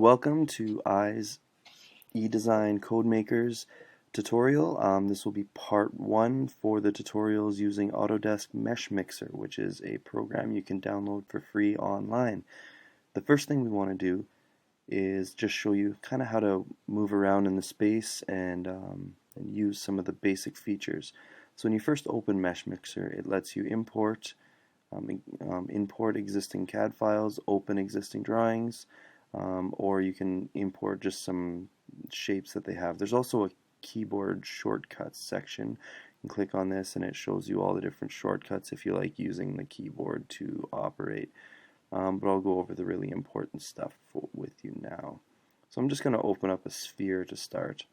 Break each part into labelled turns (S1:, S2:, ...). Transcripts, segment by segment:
S1: welcome to I's eDesign Codemakers tutorial. This will be part 1 for the tutorials using Autodesk Meshmixer, which is a program you can download for free online. The first thing we want to do is just show you kind of how to move around in the space and use some of the basic features. So when you first open Meshmixer, it lets you import existing CAD files, open existing drawings, or you can import just some shapes that they have. There's also a keyboard shortcuts section. You can click on this and it shows you all the different shortcuts if you like using the keyboard to operate. But I'll go over the really important stuff with you now. So I'm just going to open up a sphere to start,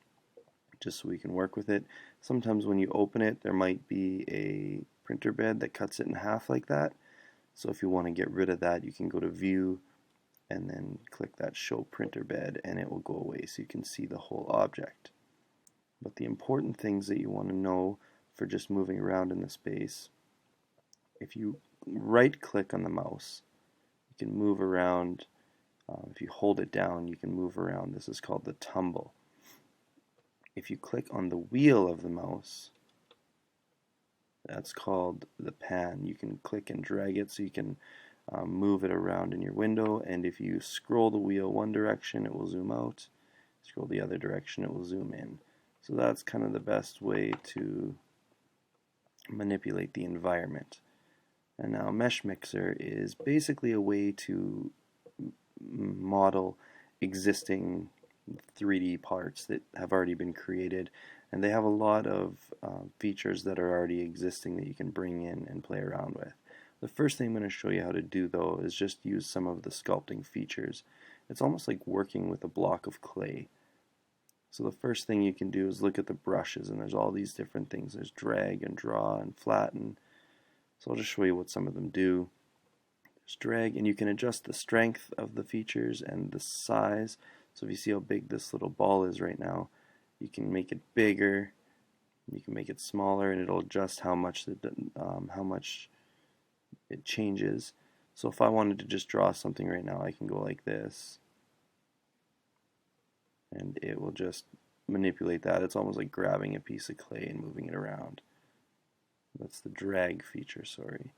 S1: just so we can work with it. Sometimes when you open it, there might be a printer bed that cuts it in half like that. So if you want to get rid of that, you can go to View and then click that Show Printer Bed and it will go away so you can see the whole object. But the important things that you want to know for just moving around in the space, if you right click on the mouse, you can move around. If you hold it down, you can move around. This is called the tumble. If you click on the wheel of the mouse, that's called the pan. You can click and drag it so you can move it around in your window, and if you scroll the wheel one direction, it will zoom out. Scroll the other direction, it will zoom in. So that's kind of the best way to manipulate the environment. And now Meshmixer is basically a way to model existing 3D parts that have already been created, and they have a lot of features that are already existing that you can bring in and play around with. The first thing I'm going to show you how to do, though, is just use some of the sculpting features. It's almost like working with a block of clay. So the first thing you can do is look at the brushes, and there's all these different things. There's drag and draw and flatten. So I'll just show you what some of them do. There's drag, and you can adjust the strength of the features and the size. So if you see how big this little ball is right now, you can make it bigger, you can make it smaller, and it'll adjust how much it changes. So if I wanted to just draw something right now, I can go like this, and it will just manipulate that. It's almost like grabbing a piece of clay and moving it around. That's the drag feature, sorry.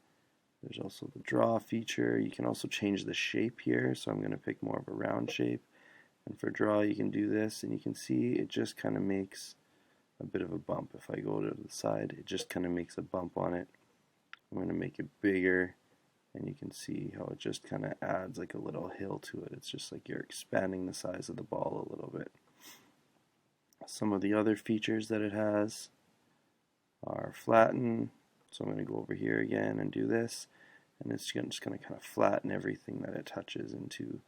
S1: There's also the draw feature. You can also change the shape here, so I'm going to pick more of a round shape. And for draw, you can do this, and you can see it just kind of makes a bit of a bump. If I go to the side, it just kind of makes a bump on it. I'm going to make it bigger, and you can see how it just kind of adds like a little hill to it. It's just like you're expanding the size of the ball a little bit. Some of the other features that it has are flatten. So I'm going to go over here again and do this, and it's just going to kind of flatten everything that it touches into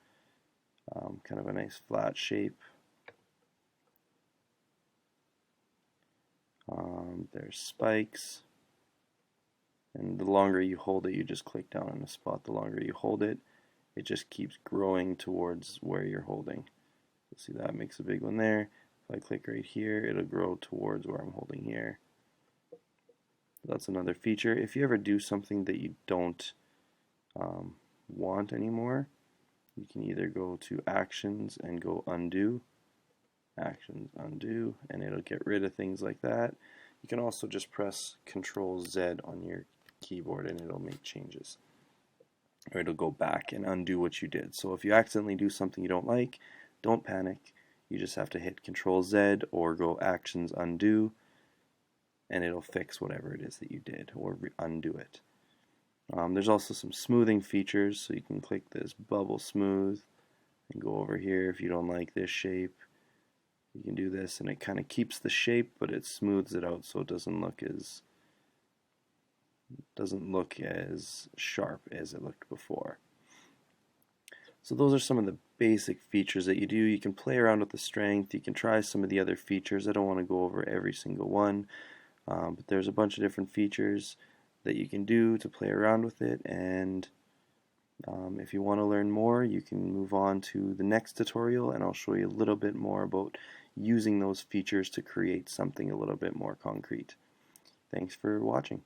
S1: kind of a nice flat shape. There's spikes. And the longer you hold it, you just click down on the spot. The longer you hold it, it just keeps growing towards where you're holding. You'll see that makes a big one there. If I click right here, it'll grow towards where I'm holding here. That's another feature. If you ever do something that you don't want anymore, you can either go to Actions and go Undo. Actions, Undo, and it'll get rid of things like that. You can also just press Control-Z on your keyboard and it'll make changes, or it'll go back and undo what you did. So if you accidentally do something you don't like, don't panic. You just have to hit Control-Z or go Actions, Undo, and it'll fix whatever it is that you did, or undo it. There's also some smoothing features, so you can click this Bubble Smooth and go over here if you don't like this shape. You can do this, and it kind of keeps the shape, but it smooths it out so it doesn't look as sharp as it looked before. So those are some of the basic features that you do. You can play around with the strength. You can try some of the other features. I don't want to go over every single one, but there's a bunch of different features that you can do to play around with it. And if you want to learn more, you can move on to the next tutorial, and I'll show you a little bit more about using those features to create something a little bit more concrete. Thanks for watching.